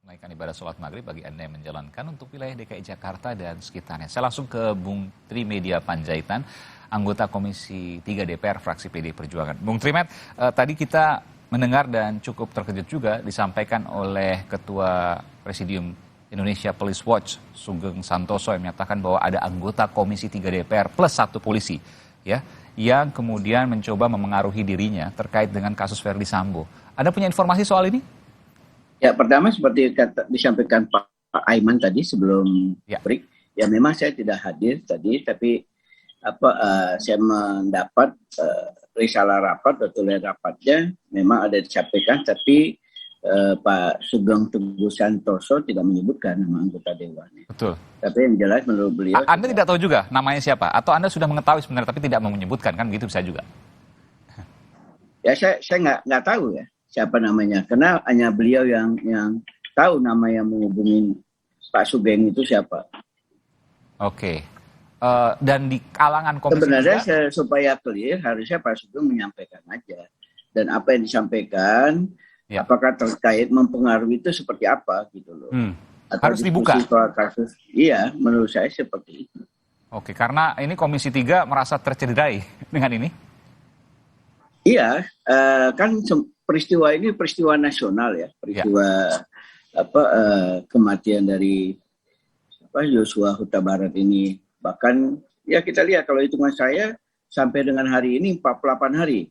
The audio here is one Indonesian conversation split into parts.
Menunaikan ibadah sholat maghrib bagi Anda yang menjalankan untuk wilayah DKI Jakarta dan sekitarnya. Saya langsung ke Bung Trimedia Panjaitan, anggota Komisi 3 DPR fraksi PD Perjuangan. Bung Trimet, tadi kita mendengar dan cukup terkejut juga disampaikan oleh Ketua Presidium Indonesia Police Watch, Sugeng Santoso, yang menyatakan bahwa ada anggota Komisi 3 DPR plus 1 polisi ya, yang kemudian mencoba memengaruhi dirinya terkait dengan kasus Verdi Sambo. Anda punya informasi soal ini? Ya, pertama seperti disampaikan Pak Aiman tadi sebelum break, ya memang saya tidak hadir tadi, tapi saya mendapat risalah rapat atau rapatnya memang ada disampaikan, tapi Pak Sugeng Teguh Santoso tidak menyebutkan nama anggota dewan. Betul. Tapi yang jelas menurut beliau. Anda tidak tahu juga namanya siapa? Atau Anda sudah mengetahui sebenarnya tapi tidak mau menyebutkan, kan begitu bisa juga? Ya saya nggak tahu ya siapa namanya, karena hanya beliau yang tahu nama yang menghubungi Pak Sugeng itu siapa. Oke. Dan di kalangan komisi sebenarnya supaya clear harusnya Pak Sugeng menyampaikan aja, dan apa yang disampaikan apakah terkait mempengaruhi itu seperti apa gitu loh. Harus dibuka. Kasus, iya, menurut saya seperti itu. Oke, karena ini Komisi 3 merasa tercederai dengan ini. Iya, kan peristiwa ini peristiwa nasional ya, peristiwa kematian dari Joshua Huta Barat ini. Bahkan ya kita lihat kalau hitungan saya sampai dengan hari ini 48 hari.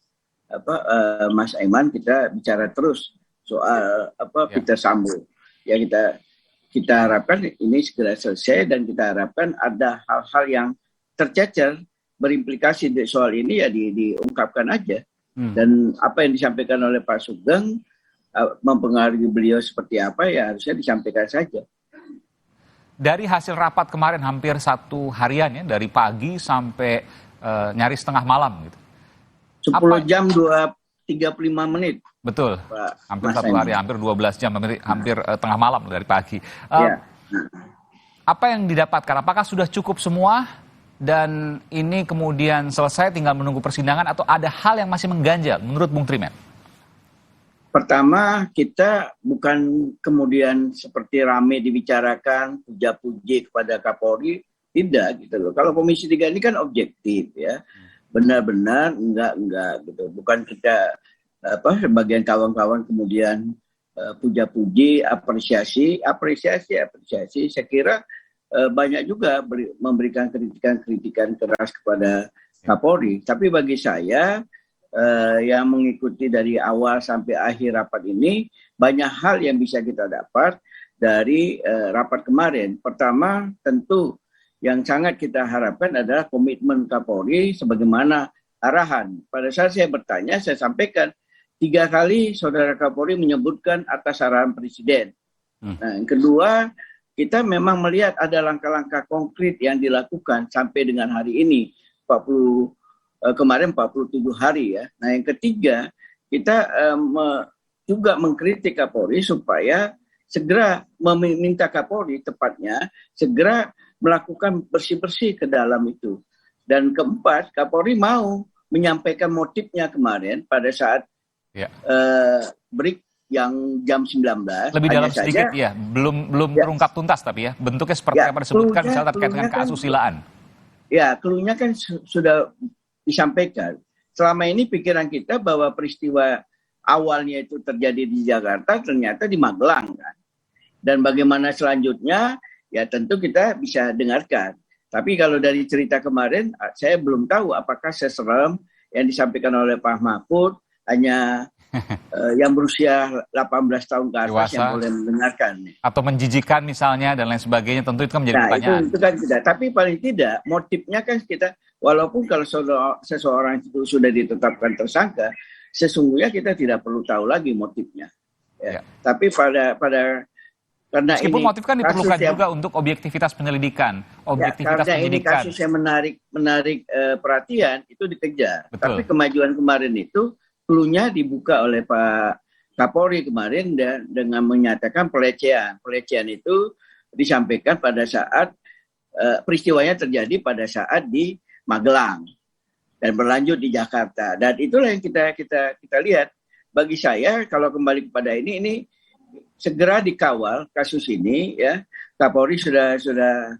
Mas Aiman kita bicara terus soal Peter Sambo. Ya kita harapkan ini segera selesai, dan kita harapkan ada hal-hal yang tercecer berimplikasi soal ini ya diungkapkan aja. Dan apa yang disampaikan oleh Pak Sugeng mempengaruhi beliau seperti apa ya harusnya disampaikan saja. Dari hasil rapat kemarin hampir 1 harian ya, dari pagi sampai nyaris tengah malam gitu. 10 jam 35 menit. Betul, hampir 1 hari, hampir 12 jam, hampir tengah malam dari pagi. Apa yang didapatkan? Apakah sudah cukup semua? Dan ini kemudian selesai tinggal menunggu persidangan, atau ada hal yang masih mengganjal menurut Bung Trimet? Pertama, kita bukan kemudian seperti rame dibicarakan puja-puji kepada Kapolri, tidak gitu loh. Kalau Komisi 3 ini kan objektif ya, benar-benar enggak gitu. Bukan kita sebagian kawan-kawan kemudian puja-puji, apresiasi. Saya kira banyak juga memberikan kritikan keras kepada Kapolri. Tapi bagi saya yang mengikuti dari awal sampai akhir rapat ini, banyak hal yang bisa kita dapat dari rapat kemarin. Pertama, tentu yang sangat kita harapkan adalah komitmen Kapolri sebagaimana arahan. Pada saat saya bertanya, saya sampaikan 3 kali Saudara Kapolri menyebutkan atas arahan Presiden. Nah, yang kedua, kita memang melihat ada langkah-langkah konkret yang dilakukan sampai dengan hari ini, kemarin 47 hari ya. Nah, yang ketiga, kita juga mengkritik Kapolri supaya segera meminta Kapolri tepatnya segera melakukan bersih-bersih ke dalam itu. Dan keempat, Kapolri mau menyampaikan motifnya kemarin pada saat break yang jam 19. Lebih dalam sedikit ya, belum terungkap tuntas tapi ya, bentuknya seperti apa disebutkan misalnya terkait dengan keasusilaan. Ya, cluenya kan sudah disampaikan. Selama ini pikiran kita bahwa peristiwa awalnya itu terjadi di Jakarta, ternyata di Magelang kan. Dan bagaimana selanjutnya, ya tentu kita bisa dengarkan. Tapi kalau dari cerita kemarin, saya belum tahu apakah seserem yang disampaikan oleh Pak Mahfud, hanya yang berusia 18 tahun ke atas dewasa, yang boleh mendengarkan. Atau menjijikan misalnya dan lain sebagainya, tentu itu kan menjadi pertanyaan. Itu kan tidak. Tapi paling tidak motifnya kan kita, walaupun kalau seseorang itu sudah ditetapkan tersangka, sesungguhnya kita tidak perlu tahu lagi motifnya. Ya. Tapi karena meskipun ini motif kan diperlukan juga untuk objektivitas penyelidikan, objektivitas penyidikan. Karena ini kasus yang menarik perhatian, itu dikejar. Betul. Tapi kemajuan kemarin itu cluenya dibuka oleh Pak Kapolri kemarin dengan menyatakan pelecehan. Pelecehan itu disampaikan pada saat peristiwanya terjadi pada saat di Magelang dan berlanjut di Jakarta. Dan itulah yang kita lihat. Bagi saya kalau kembali kepada ini segera dikawal kasus ini ya. Kapolri sudah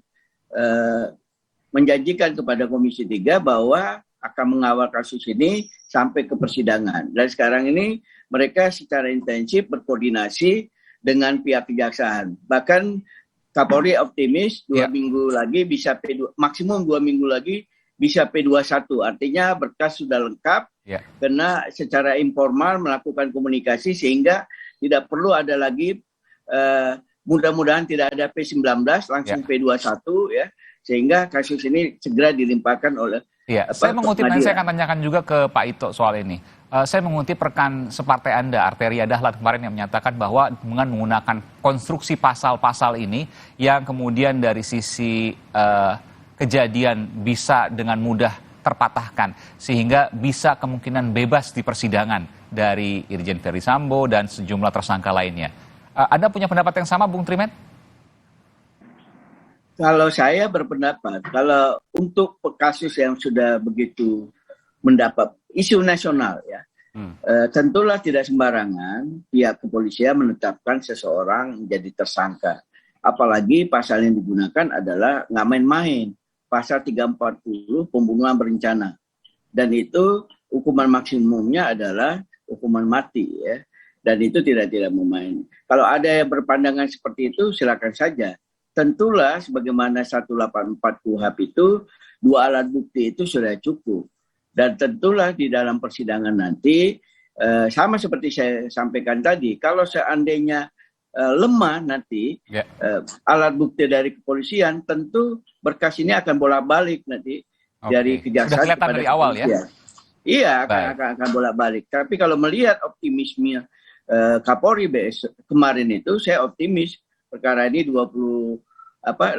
menjanjikan kepada Komisi 3 bahwa akan mengawal kasus ini sampai ke persidangan. Dan sekarang ini mereka secara intensif berkoordinasi dengan pihak kejaksaan. Bahkan Kapolri optimis 2 minggu lagi bisa maksimum 2 minggu lagi bisa P21. Artinya berkas sudah lengkap karena secara informal melakukan komunikasi sehingga tidak perlu ada lagi mudah-mudahan tidak ada P19 langsung P21 ya. Sehingga kasus ini segera dilimpahkan oleh saya mengutip dan saya akan tanyakan juga ke Pak Ito soal ini. Saya mengutip rekan separtai Anda, Arteria Dahlan kemarin yang menyatakan bahwa dengan menggunakan konstruksi pasal-pasal ini yang kemudian dari sisi kejadian bisa dengan mudah terpatahkan sehingga bisa kemungkinan bebas di persidangan dari Irjen Ferry Sambo dan sejumlah tersangka lainnya. Anda punya pendapat yang sama, Bung Trimet? Kalau saya berpendapat, kalau untuk kasus yang sudah begitu mendapat isu nasional ya, tentulah tidak sembarangan pihak kepolisian menetapkan seseorang menjadi tersangka. Apalagi pasal yang digunakan adalah nggak main-main, pasal 340 pembunuhan berencana. Dan itu hukuman maksimumnya adalah hukuman mati ya. Dan itu tidak mau main. Kalau ada yang berpandangan seperti itu silakan saja. Tentulah sebagaimana 184 KUHP itu 2 alat bukti itu sudah cukup. Dan tentulah di dalam persidangan nanti sama seperti saya sampaikan tadi, kalau seandainya lemah nanti alat bukti dari kepolisian, tentu berkas ini akan bolak-balik nanti dari kejaksaan. Sudah kelihatan dari awal ya? Iya, akan bolak-balik. Tapi kalau melihat optimisme Kapolri kemarin itu, saya optimis perkara ini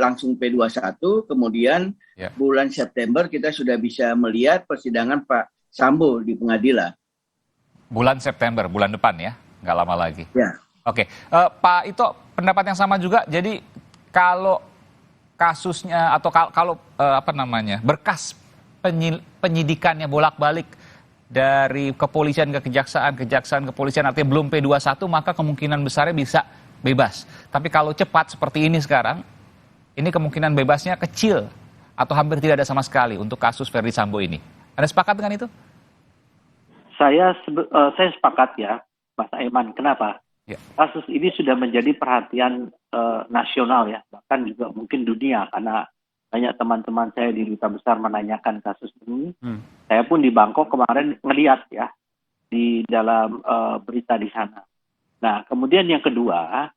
langsung P21, kemudian bulan September kita sudah bisa melihat persidangan Pak Sambo di pengadilan. Bulan September, bulan depan ya, nggak lama lagi. Ya. Oke, Pak Ito pendapat yang sama juga. Jadi kalau kasusnya atau kalau berkas penyidikannya bolak-balik dari kepolisian ke kejaksaan, kejaksaan kepolisian artinya belum P21, maka kemungkinan besarnya bisa bebas. Tapi kalau cepat seperti ini sekarang, ini kemungkinan bebasnya kecil atau hampir tidak ada sama sekali untuk kasus Ferry Sambo ini. Anda sepakat dengan itu? Saya sepakat ya, Mas Aiman. Kenapa? Kasus ini sudah menjadi perhatian nasional ya, bahkan juga mungkin dunia, karena banyak teman-teman saya di Duta Besar menanyakan kasus ini. Saya pun di Bangkok kemarin ngeliat ya di dalam berita di sana. Nah, kemudian yang kedua,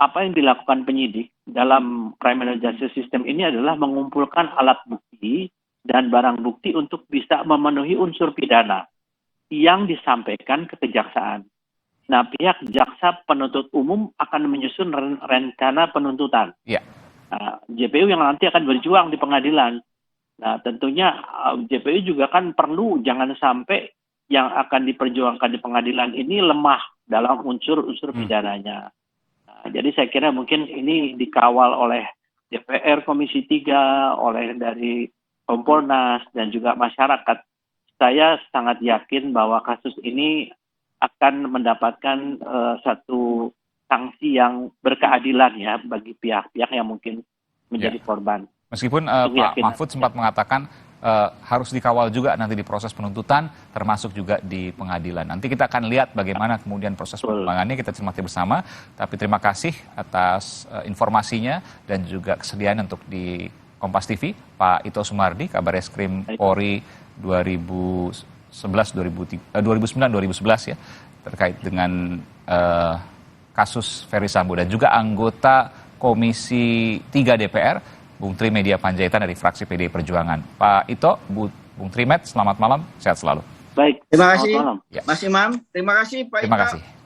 apa yang dilakukan penyidik dalam criminal justice system ini adalah mengumpulkan alat bukti dan barang bukti untuk bisa memenuhi unsur pidana yang disampaikan ke kejaksaan. Nah, pihak jaksa penuntut umum akan menyusun rencana penuntutan. Nah, JPU yang nanti akan berjuang di pengadilan. Nah, tentunya JPU juga kan perlu jangan sampai yang akan diperjuangkan di pengadilan ini lemah dalam unsur-unsur pidananya. Nah, jadi saya kira mungkin ini dikawal oleh DPR Komisi 3, oleh dari Kompolnas dan juga masyarakat. Saya sangat yakin bahwa kasus ini akan mendapatkan satu sanksi yang berkeadilan ya bagi pihak-pihak yang mungkin menjadi korban. Meskipun Pak Mahfud sempat mengatakan harus dikawal juga nanti di proses penuntutan, termasuk juga di pengadilan. Nanti kita akan lihat bagaimana kemudian proses perkembangannya, kita cermati bersama. Tapi terima kasih atas informasinya dan juga kesediaan untuk di Kompas TV, Pak Ito Sumardi, Kabareskrim Polri 2009-2011 ya, terkait dengan kasus Ferry Sambo, dan juga anggota Komisi 3 DPR, Bung Tri Media Panjaitan dari fraksi PDI Perjuangan. Pak Ito, Bung Trimet, selamat malam, sehat selalu. Baik, terima kasih malam. Mas Imam, terima kasih Pak Ito. Terima kasih.